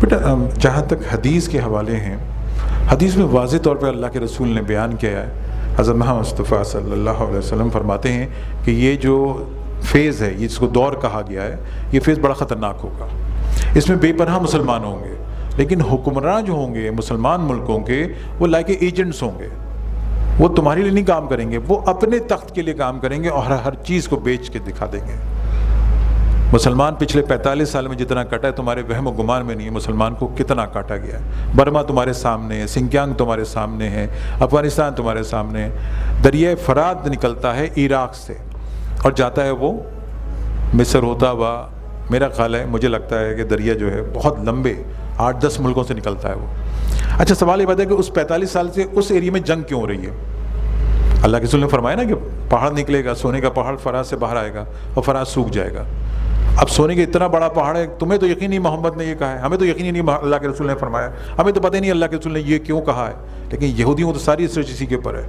بیٹا جہاں تک حدیث کے حوالے ہیں، حدیث میں واضح طور پہ اللہ کے رسول نے بیان کیا ہے، حضرت محمد مصطفیٰ صلی اللہ علیہ وسلم فرماتے ہیں کہ یہ جو فیز ہے، جس کو دور کہا گیا ہے، یہ فیز بڑا خطرناک ہوگا۔ اس میں بے پناہ مسلمان ہوں گے، لیکن حکمراں جو ہوں گے مسلمان ملکوں کے، وہ لائک ایجنٹس ہوں گے۔ وہ تمہارے لیے نہیں کام کریں گے، وہ اپنے تخت کے لیے کام کریں گے اور ہر چیز کو بیچ کے دکھا دیں گے۔ مسلمان پچھلے 45 سال میں جتنا کٹا ہے، تمہارے وہم و گمان میں نہیں ہے مسلمان کو کتنا کاٹا گیا ہے۔ برما تمہارے سامنے ہے، سنکیانگ تمہارے سامنے ہے، افغانستان تمہارے سامنے ہے۔ دریائے فرات نکلتا ہے عراق سے اور جاتا ہے وہ مصر ہوتا ہوا، میرا خیال ہے، مجھے لگتا ہے کہ دریا جو ہے بہت لمبے 8-10 ملکوں سے نکلتا ہے وہ۔ اچھا، سوال یہ بات ہے کہ اس 45 سال سے اس ایریا میں جنگ کیوں ہو رہی ہے؟ اللہ کے رسول نے فرمایا نا کہ پہاڑ نکلے گا، سونے کا پہاڑ فرات سے باہر آئے گا اور فرات سوکھ جائے گا۔ اب سونے کا اتنا بڑا پہاڑ ہے، تمہیں تو یقین نہیں محمد نے یہ کہا ہے، ہمیں تو یقین نہیں اللہ کے رسول نے فرمایا، ہمیں تو پتہ ہی نہیں اللہ کے رسول نے یہ کیوں کہا ہے، لیکن یہودیوں تو ساری ریسرچ اسی کے اوپر ہے۔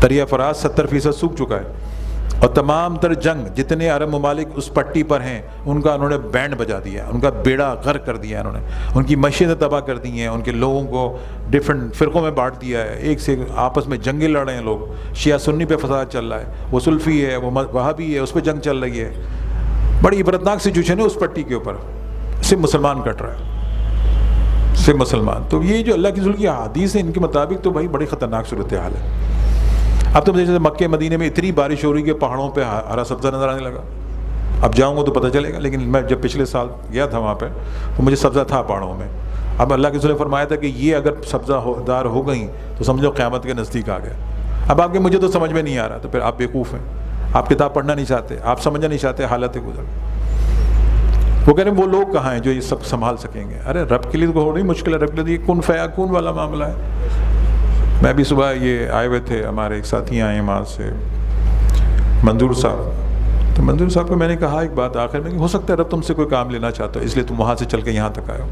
دریا فرات 70% سوکھ چکا ہے اور تمام تر جنگ جتنے عرب ممالک اس پٹی پر ہیں، ان کا انہوں نے بینڈ بجا دیا، ان کا بیڑا غرق کر دیا، انہوں نے ان کی معیشتیں تباہ کر دی ہیں، ان کے لوگوں کو ڈفرینٹ فرقوں میں بانٹ دیا ہے، ایک سے آپس میں جنگیں لڑ رہے ہیں لوگ، شیعہ سنی پہ فساد چل رہا ہے، وہ سلفی ہے، وہ وہابی ہے، اس پہ جنگ چل رہی ہے۔ بڑی عبرتناک سچویشن ہے اس پٹی کے اوپر، صرف مسلمان کٹ رہا ہے، صرف مسلمان۔ تو یہ جو اللہ کی رسول کی حدیث ہے، ان کے مطابق تو بھائی بڑی خطرناک صورتحال ہے۔ اب تم جیسے مکہ مدینے میں اتنی بارش ہو رہی کہ پہاڑوں پہ ہرا سبزہ نظر آنے لگا۔ اب جاؤں گا تو پتہ چلے گا، لیکن میں جب پچھلے سال گیا تھا وہاں پہ تو مجھے سبزہ تھا پہاڑوں میں۔ اب اللہ کے رسول نے فرمایا تھا کہ یہ اگر سبزہ دار ہو گئیں تو سمجھو قیامت کے نزدیک آ گیا۔ اب آپ کے مجھے تو سمجھ میں نہیں آ رہا، تو پھر آپ بیوقوف ہیں، آپ کتاب پڑھنا نہیں چاہتے، آپ سمجھنا نہیں چاہتے حالت گزر۔ وہ کہہ رہے ہیں وہ لوگ کہاں ہیں جو یہ سب سنبھال سکیں گے؟ ارے رب کے لیے تو ہو رہی مشکل ہے، رب کے لیے کن فیکون والا معاملہ ہے۔ میں بھی صبح یہ آئے ہوئے تھے، ہمارے ایک ساتھی آئے ہیں وہاں سے، منظور صاحب، تو منظور صاحب کو میں نے کہا ایک بات آخر میں کہ ہو سکتا ہے رب تم سے کوئی کام لینا چاہتا ہو، اس لیے تم وہاں سے چل کے یہاں تک آئے ہو،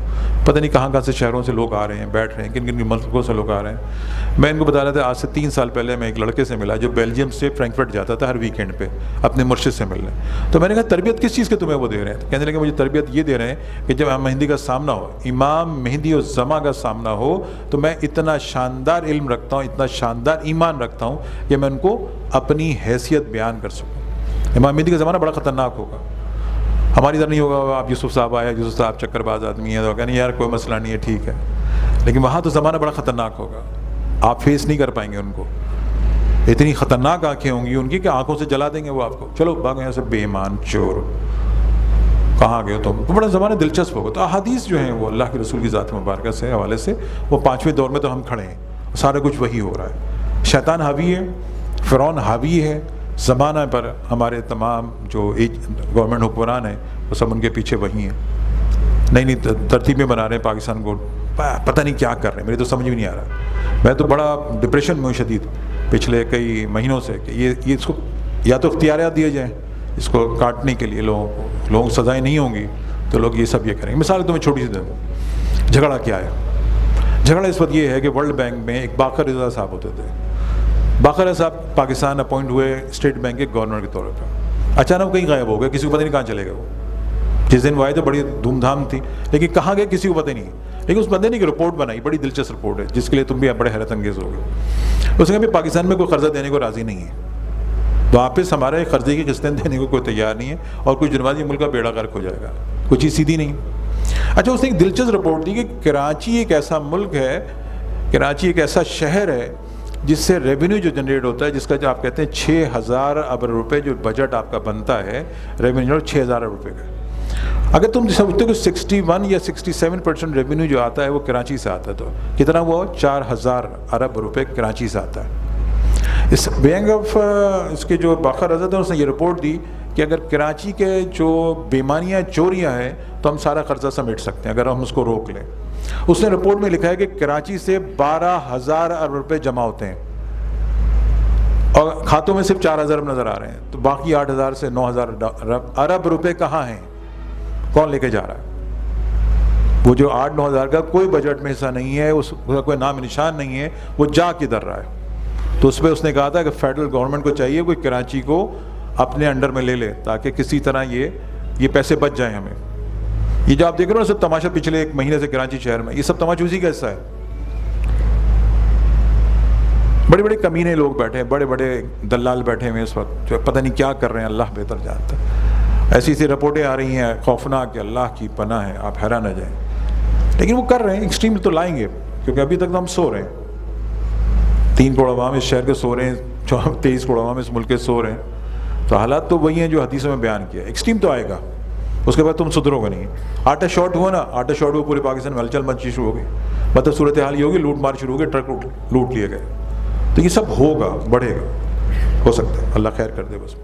پتہ نہیں کہاں سے شہروں سے لوگ آ رہے ہیں، بیٹھ رہے ہیں، کن کن ملکوں سے لوگ آ رہے ہیں۔ میں ان کو بتا رہا تھا آج سے 3 سال پہلے میں ایک لڑکے سے ملا جو بیلجیم سے فرینکفرٹ جاتا تھا ہر ویکینڈ پہ اپنے مرشد سے ملنے۔ تو میں نے کہا تربیت کس چیز کے تمہیں وہ دے رہے ہیں؟ کہنے لگے مجھے تربیت یہ دے رہے ہیں کہ جب امام مہدی کا سامنا ہو، امام مہدی الزماں کا سامنا ہو، تو میں اتنا شاندار علم رکھتا ہوں، اتنا شاندار ایمان رکھتا ہوں کہ میں ان کو اپنی حیثیت بیان کر سکوں۔ امام مہدی کا زمانہ بڑا خطرناک ہوگا، ہماری ادھر نہیں ہوگا۔ آپ یوسف صاحب آیا، یوسف صاحب چکر باز آدمی ہے، تو کہنے یار کوئی مسئلہ نہیں ہے، ٹھیک ہے، لیکن وہاں تو زمانہ بڑا خطرناک ہوگا، آپ فیس نہیں کر پائیں گے ان کو، اتنی خطرناک آنکھیں ہوں گی ان کی کہ آنکھوں سے جلا دیں گے وہ آپ کو، چلو بھاگو یہاں سے بے ایمان چور، کہاں گئے تم؟ تو بڑا زمانہ دلچسپ ہوگا۔ تو احادیث جو ہیں وہ اللہ کے رسول کی ذات مبارکہ سے حوالے سے، وہ 5ویں دور میں تو ہم کھڑے ہیں، سارا کچھ وہی ہو رہا ہے، شیطان حاوی ہے، فرعون حاوی ہے زمانہ پر، ہمارے تمام جو گورنمنٹ حکمران ہیں وہ سب ان کے پیچھے وہی ہیں، نئی ترتیبیں بنا رہے ہیں پاکستان کو، پتہ نہیں کیا کر رہے ہیں، میرے تو سمجھ بھی نہیں آ رہا۔ میں تو بڑا ڈپریشن میں ہوں شدید پچھلے کئی مہینوں سے کہ یہ اس کو یا تو اختیارات دیے جائیں اس کو کاٹنے کے لیے، لوگوں کو سزائیں نہیں ہوں گی تو لوگ یہ سب یہ کریں گے۔ مثال تمہیں چھوٹی سی دوں، جھگڑا کیا ہے؟ جھگڑا اس وقت یہ ہے کہ ورلڈ بینک میں ایک باقر رضا صاحب ہوتے تھے، باقر صاحب پاکستان اپوائنٹ ہوئے اسٹیٹ بینک کے گورنر کے طور پر، اچانک کہیں غائب ہو گئے، کسی کو پتہ نہیں کہاں چلے گئے وہ۔ جس دن وہ آئے تو بڑی دھوم دھام تھی، لیکن کہاں گئے کسی کو پتہ نہیں۔ لیکن اس بندے نے ایک رپورٹ بنائی، بڑی دلچسپ رپورٹ ہے جس کے لیے تم بھی بڑے حیرت انگیز ہو گئے۔ اس نے کہا پاکستان میں کوئی قرضہ دینے کو راضی نہیں ہے، واپس ہمارے قرضے کی قسطیں دینے کو کوئی تیار نہیں ہے، اور کچھ دنوں بعد یہ ملک کا بیڑا غرق ہو جائے گا، کوئی چیز سیدھی نہیں۔ اچھا، اس نے ایک دلچسپ رپورٹ دی کہ کراچی ایک ایسا ملک ہے، کراچی ایک ایسا شہر ہے جس سے ریونیو جو جنریٹ ہوتا ہے، جس کا جو آپ کہتے ہیں 6000 ارب روپے جو بجٹ آپ کا بنتا ہے ریونیو 6000 ارب روپے کا، اگر تم سمجھتے ہو کہ 61 یا 67% ریونیو جو آتا ہے وہ کراچی سے آتا ہے، تو کتنا وہ 4000 ارب روپے کراچی سے آتا ہے۔ اس بینک آف اس کے جو باقر رضا تھا، اس نے یہ رپورٹ دی کہ اگر کراچی کے جو بیمانیاں چوریاں ہیں تو ہم سارا قرضہ سمیٹ سکتے ہیں اگر ہم اس کو روک لیں۔ اس نے رپورٹ میں لکھا ہے کہ کراچی سے 12000 ارب روپے جمع ہوتے ہیں اور کھاتوں میں صرف 4000 نظر آ رہے ہیں، تو باقی 8000 سے 9000 ارب روپے کہاں ہیں؟ کون لے کے جا رہا ہے؟ وہ جو 8-9 ہزار کا کوئی بجٹ میں حصہ نہیں ہے، اس کا کوئی نام نشان نہیں ہے، وہ جا کدھر رہا ہے؟ تو اس پہ اس نے کہا تھا کہ فیڈرل گورنمنٹ کو چاہیے کوئی کراچی کو اپنے انڈر میں لے لے تاکہ کسی طرح یہ پیسے بچ جائیں ہمیں۔ یہ جو آپ دیکھ رہے ہو نا سب تماشا پچھلے ایک مہینے سے کراچی شہر میں، یہ سب تماشوزی کا حصہ ہے. بڑے بڑے کمینے لوگ بیٹھے ہیں، بڑے بڑے دلال بیٹھے ہوئے اس وقت، جو پتہ نہیں کیا کر رہے ہیں، اللہ بہتر جانتا ہے. ایسی ایسی رپورٹیں آ رہی ہیں خوفناک کہ اللہ کی پناہ ہے، آپ حیران نہ جائیں. لیکن وہ کر رہے ہیں، ایکسٹریم تو لائیں گے، کیونکہ ابھی تک تو ہم سو رہے ہیں. 3 کروڑ عوام اس شہر کے سو رہے ہیں، 23 کروڑ عوام اس ملک کے سو رہے ہیں. تو حالات تو وہی ہیں جو حدیثوں میں بیان کیا. ایکسٹریم تو آئے گا، اس کے بعد تم سدھرو گے نہیں. آٹا شارٹ ہوا نا، آٹا شارٹ ہوا، پورے پاکستان میں ہلچل مچی شروع ہو گئی. مطلب صورتحال یہ ہوگی، لوٹ مار شروع ہو گئی، ٹرک لوٹ لیے گئے. تو یہ سب ہوگا، بڑھے گا، ہو سکتا ہے. اللہ خیر کر دے بس.